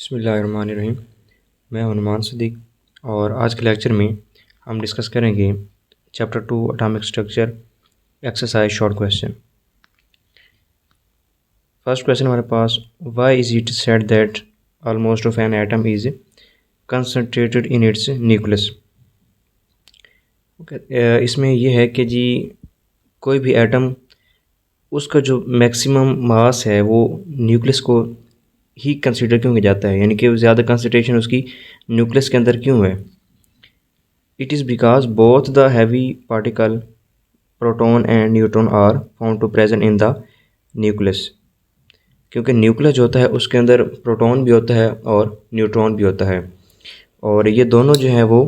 बिस्मिल्लाहिर्रहमानिर्रहीम। मैं हनुमान सिद्दीक और आज के लेक्चर में हम डिस्कस करेंगे chapter 2 atomic structure exercise short question. First question हमारे पास, why is it said that almost of an atom is concentrated in its nucleus. इसमें यह है कि जी कोई भी एटम उसका जो मैक्सिमम मास है वो न्यूक्लियस को ही कंसीडर क्यों किया जाता है, यानी कि ज़्यादा कंसनट्रेशन उसकी न्यूक्लियस के अंदर क्यों है। It is because both the heavy particle proton and neutron are found to present in the nucleus. क्योंकि न्यूक्लियस जो होता है उसके अंदर प्रोटॉन भी होता है और न्यूट्रॉन भी होता है, और ये दोनों जो है वो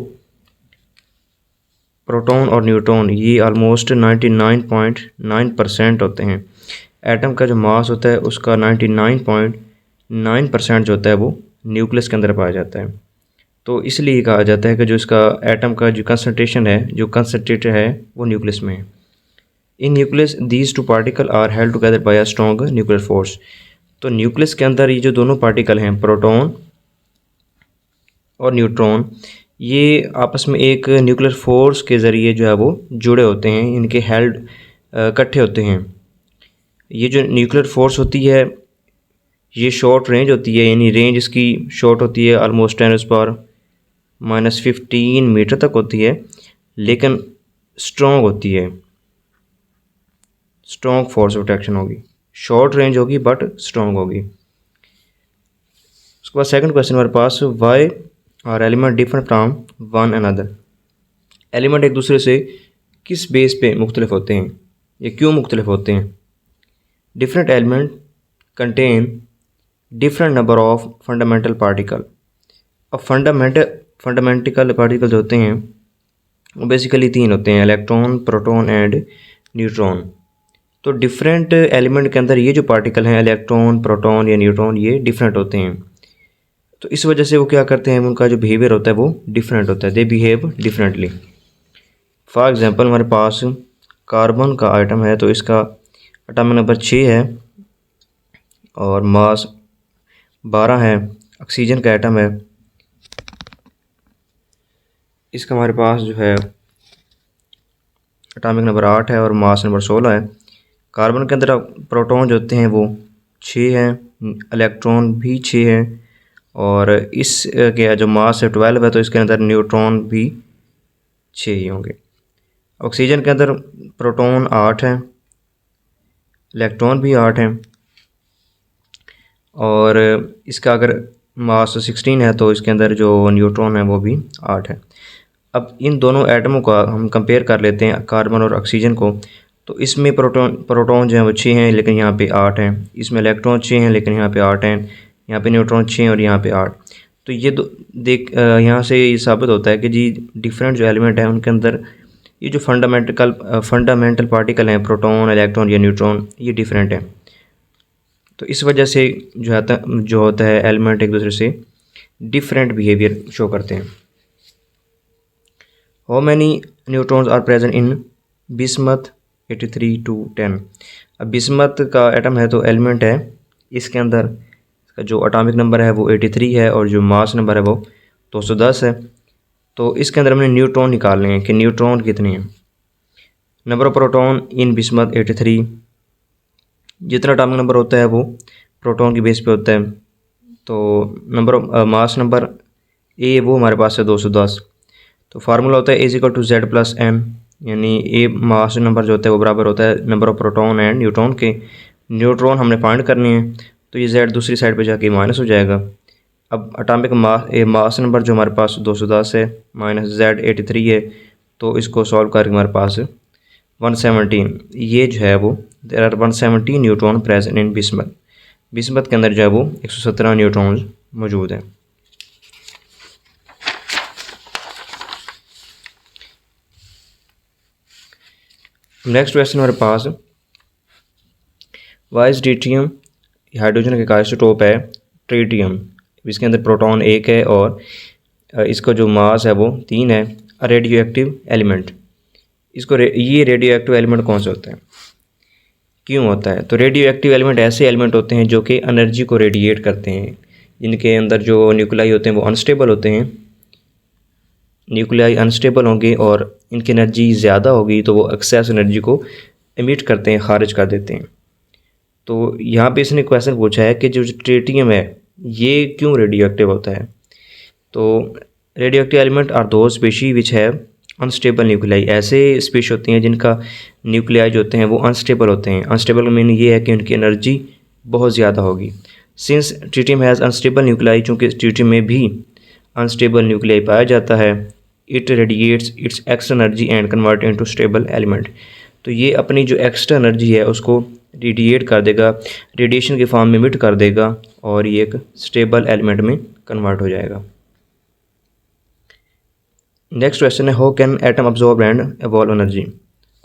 प्रोटॉन और न्यूट्रॉन ये ऑलमोस्ट 99.9% होते हैं। एटम का जो मास होता है उसका 99.9% जो होता है वो न्यूक्लियस के अंदर पाया जाता है। तो इसलिए कहा जाता है कि जो इसका एटम का जो कंसनट्रेशन है, जो कंसनट्रेटेड है, वो न्यूक्लियस में है। In nucleus these two particle are held together by a strong nuclear force. तो न्यूक्लियस के अंदर ये जो दोनों पार्टिकल हैं, प्रोटॉन और न्यूट्रॉन, ये आपस में एक न्यूक्लियर फोर्स के ज़रिए जो है वो जुड़े होते हैं, इनके हेल्ड इकट्ठे होते हैं। ये जो न्यूक्लियर फोर्स होती है ये शॉर्ट रेंज होती है, यानी रेंज इसकी शॉर्ट होती है, ऑलमोस्ट 10⁻⁻15 मीटर तक होती है, लेकिन स्ट्रॉन्ग होती है, स्ट्रॉन्ग फोर्स ऑफ अट्रैक्शन होगी। शॉर्ट रेंज होगी बट स्ट्रॉन्ग होगी। उसके बाद सेकंड क्वेश्चन हमारे पास, why are element different from one another. Element एक दूसरे से किस बेस पे मुख्तलिफ होते हैं, ये क्यों मुख्तलिफ होते हैं। Different element contain different number of fundamental particle. अब फंडामेंटल पार्टिकल जो होते हैं वो बेसिकली 3 होते हैं, इलेक्ट्रॉन, प्रोटॉन एंड न्यूट्रॉन। तो डिफरेंट एलिमेंट के अंदर ये जो पार्टिकल हैं, इलेक्ट्रॉन, प्रोटॉन या न्यूट्रॉन, ये डिफरेंट होते हैं। तो इस वजह से वो क्या करते हैं, उनका जो बिहेवियर होता है वो डिफरेंट होता है, they behave differently. For example हमारे पास कार्बन का आइटम है, तो इसका एटॉमिक नंबर 6 है और मास 12 है। ऑक्सीजन का एटम है, इसका हमारे पास जो है एटॉमिक नंबर 8 है और मास नंबर 16 है। कार्बन के अंदर प्रोटॉन जो होते हैं वो 6 हैं, इलेक्ट्रॉन भी 6 हैं, और इस के जो मास है 12 है, तो इसके अंदर न्यूट्रॉन भी 6 ही होंगे। ऑक्सीजन के अंदर प्रोटॉन 8 हैं, इलेक्ट्रॉन भी 8 हैं, और इसका अगर मास 16 है तो इसके अंदर जो न्यूट्रॉन है वो भी 8 है। अब इन दोनों एटमों का हम कंपेयर कर लेते हैं, कार्बन और ऑक्सीजन को। तो इसमें प्रोटॉन जो है वो 6 हैं लेकिन यहाँ पे 8 हैं, इसमें इलेक्ट्रॉन 6 हैं लेकिन यहाँ पे 8 हैं, यहाँ पे न्यूट्रॉन 6 हैं और यहाँ पे 8। तो ये यहाँ से ये साबित होता है कि जी डिफरेंट जो एलिमेंट हैं उनके अंदर ये जो फंडामेंटल पार्टिकल हैं, प्रोटॉन, इलेक्ट्रॉन या न्यूट्रॉन, ये डिफरेंट हैं। तो इस वजह से जो होता है एलिमेंट एक दूसरे से डिफरेंट बिहेवियर शो करते हैं। How many neutrons are present in bismuth 83-10। अब बिस्मथ का एटम है तो एलिमेंट है, इसके अंदर इसका जो एटॉमिक नंबर है वो 83 है और जो मास नंबर है वो 210 है। तो इसके अंदर हमने न्यूट्रॉन निकालने हैं कि न्यूट्रॉन कितने हैं। Number of proton in bismuth 83, जितना एटॉमिक नंबर होता है वो प्रोटॉन की बेस पे होता है। तो number of mass number A वो हमारे पास है 210। तो फार्मूला होता है A=Z+m, यानी ए मास नंबर जो होता है वो बराबर होता है number of proton and neutron के। न्यूट्रॉन हमने फाइंड करने हैं, तो ये Z दूसरी साइड पे जाके माइनस हो जाएगा। अब एटॉमिक मास नंबर जो हमारे पास 210 है माइनस Z 83 है, तो इसको सॉल्व करके हमारे पास 117, ये जो है वो there are 117 neutron present in bismuth. Bismuth के अंदर जो है वो 117 न्यूट्रॉन मौजूद हैं। नेक्स्ट क्वेश्चन हमारे पास, वाइज ट्रीटियम हाइड्रोजन का आइसोटोप है ट्रीटियम, इसके अंदर प्रोटॉन 1 है और इसका जो मास है वो 3 है। रेडियो एक्टिव एलिमेंट, इसको ये रेडियो एक्टिव एलिमेंट कौन सा होता है, क्यों होता है। तो रेडियो एक्टिव एलिमेंट ऐसे एलिमेंट होते हैं जो कि एनर्जी को रेडिएट करते हैं, इनके अंदर जो न्यूक्लियाई होते हैं वो अनस्टेबल होते हैं। न्यूक्लियाई अनस्टेबल होंगे और इनकी एनर्जी ज़्यादा होगी तो वो एक्सेस एनर्जी को एमिट करते हैं, खारिज कर देते हैं। तो यहाँ पे इसने क्वेश्चन पूछा है कि जो ट्रिटियम है ये क्यों रेडियो एक्टिव होता है। तो रेडियो एक्टिव एलिमेंट आर दो स्पीशी विच है अनस्टेबल न्यूक्लियाई। ऐसे स्पीश होती हैं जिनका न्यूक्लियाई जो होते हैं वो अनस्टेबल होते हैं। अनस्टेबल मीन ये है कि उनकी एनर्जी बहुत ज़्यादा होगी। Since tritium has unstable nuclei, चूँकि ट्रिटियम में भी अनस्टेबल न्यूक्लियाई पाया जाता है, it radiates it's extra energy and convert into stable element. तो ये अपनी जो एक्स्ट्रा एनर्जी है उसको रेडिएट कर देगा, रेडिएशन के फॉर्म में इमिट कर देगा और ये एक स्टेबल एलिमेंट में कन्वर्ट हो जाएगा। नेक्स्ट क्वेश्चन है, how can atom absorb and evolve energy.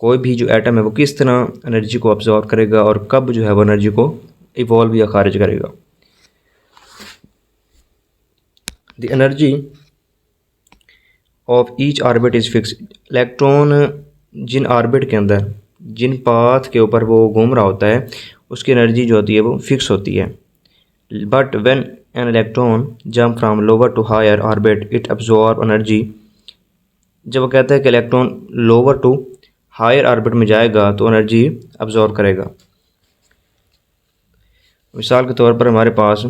कोई भी जो एटम है वो किस तरह एनर्जी को अब्जॉर्ब करेगा और कब जो है वो एनर्जी को इवॉल्व या खारिज करेगा। The energy of each orbit is fix. Electron जिन ऑर्बिट के अंदर, जिन पाथ के ऊपर वो घूम रहा होता है, उसकी एनर्जी जो होती है वो फिक्स होती है। But when an electron jump from lower to higher orbit it absorb energy. जब वो कहता है कि electron lower to higher orbit में जाएगा तो एनर्जी अब्जॉर्ब करेगा। मिसाल के तौर पर हमारे पास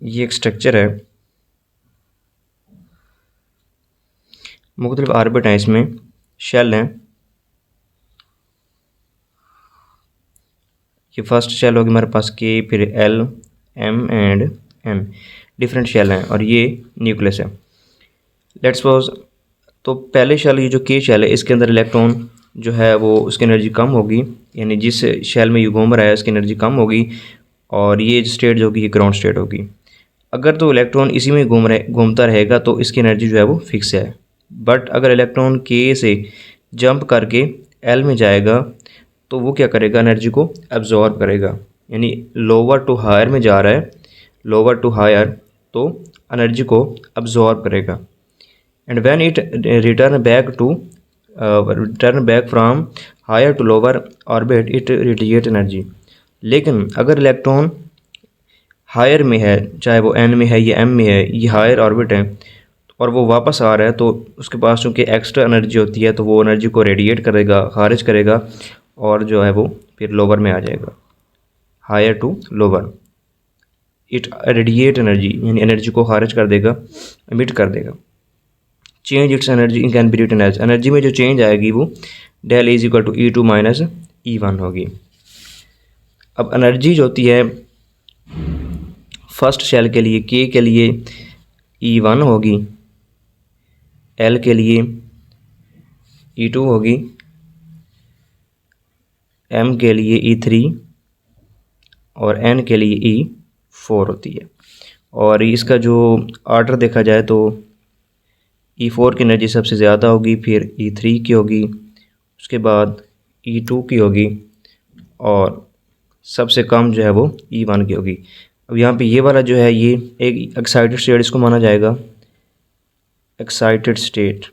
ये एक स्ट्रक्चर है, मुख्तलिफ ऑर्बिट हैं, इसमें शेल हैं। ये फर्स्ट शेल होगी हमारे पास के, फिर L, M and N, different shell हैं और ये न्यूक्लियस है। लेट्स सपोज, तो पहले शेल, ये जो के शेल है, इसके अंदर इलेक्ट्रॉन जो है वो उसकी एनर्जी कम होगी, यानी जिस शेल में ये घूम रहा है उसकी एनर्जी कम होगी और ये स्टेट जो होगी ये ग्राउंड स्टेट होगी। अगर तो इलेक्ट्रॉन इसी में घूमता रहेगा तो इसकी एनर्जी जो है वो फिक्स है। बट अगर इलेक्ट्रॉन के से जंप करके एल में जाएगा तो वो क्या करेगा, एनर्जी को एब्जॉर्ब करेगा। यानी लोअर टू हायर में जा रहा है, लोअर टू हायर, तो एनर्जी को एब्जॉर्ब करेगा। And when it return back from higher to lower orbit it radiate energy. लेकिन अगर इलेक्ट्रॉन हायर में है, चाहे वो एन में है या एम में है, ये हायर ऑर्बिट है, और वो वापस आ रहा है तो उसके पास चूँकि एक्स्ट्रा एनर्जी होती है तो वो एनर्जी को रेडिएट करेगा, खारिज करेगा और जो है वो फिर लोअर में आ जाएगा, higher to lower. It radiate energy यानी एनर्जी को खारिज कर देगा, एमिट कर देगा। Change its energy in can be written as, energy में जो चेंज आएगी वो del is equal to E2 minus E1 होगी। अब एनर्जी जो होती है फर्स्ट शेल के लिए, के के लिए E1 होगी, एल के लिए E2 होगी, एम के लिए E3 और एन के लिए E4 होती है। और इसका जो ऑर्डर देखा जाए तो E4 की एनर्जी सबसे ज़्यादा होगी, फिर E3 की होगी, उसके बाद E2 की होगी और सबसे कम जो है वो E1 की होगी। अब यहाँ पे ये वाला जो है ये एक एक्साइटेड स्टेट इसको माना जाएगा, एक्साइटेड स्टेट,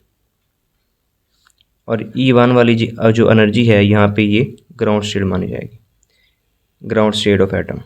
और E1 वाली जो एनर्जी है यहाँ पे ये ग्राउंड स्टेट मानी जाएगी, ग्राउंड स्टेट ऑफ एटम।